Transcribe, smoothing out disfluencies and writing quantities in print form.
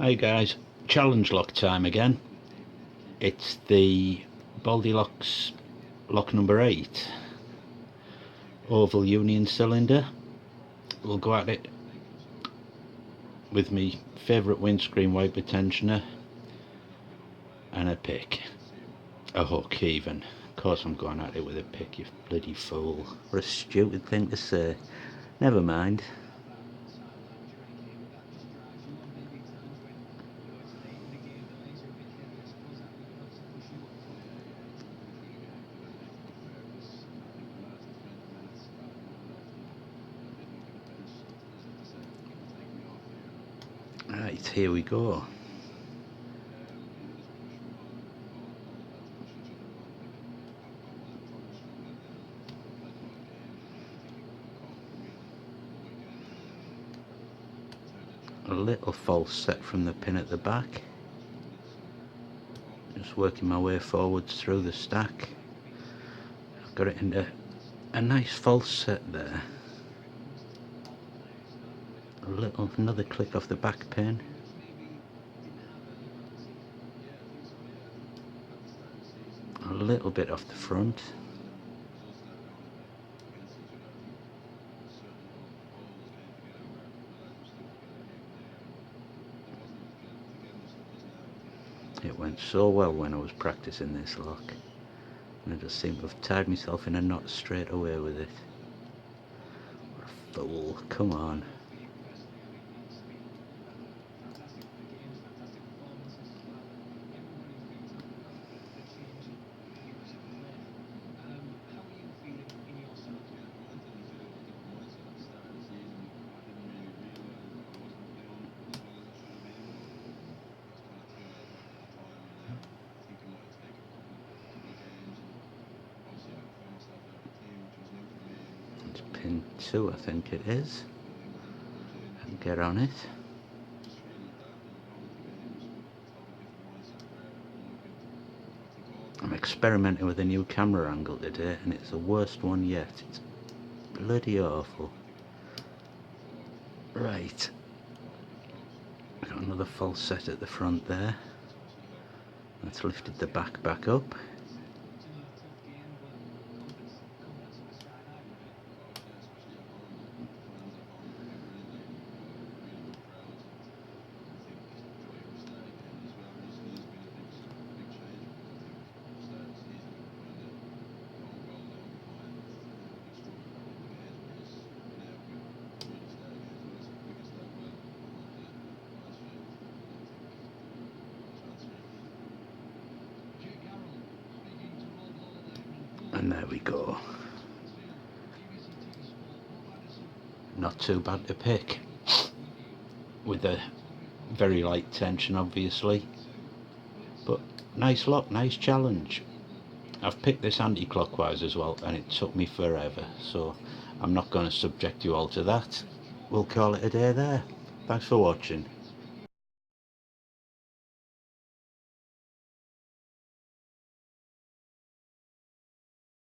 Hi guys, challenge lock time again. It's the Baldiloks lock number 8 oval union cylinder. We'll go at it with my favourite windscreen wiper tensioner and a pick, a hook even. Of course I'm going at it with a pick, you bloody fool. What a stupid thing to say. Never mind. Right, here we go. A little false set from the pin at the back. Just working my way forwards through the stack. I've got it into a nice false set there. Another click off the back pin. A little bit off the front. It went so well when I was practicing this lock, and I just seem to have tied myself in a knot straight away with it. What a fool, come on. Pin 2 I think it is, and get on it. I'm experimenting with a new camera angle today and it's the worst one yet. It's bloody awful. Right, got another false set at the front there. That's lifted the back up. And there we go. Not too bad to pick, with a very light tension obviously, but nice lock, nice challenge. I've picked this anti-clockwise as well and it took me forever, so I'm not going to subject you all to that. We'll call it a day there. Thanks for watching.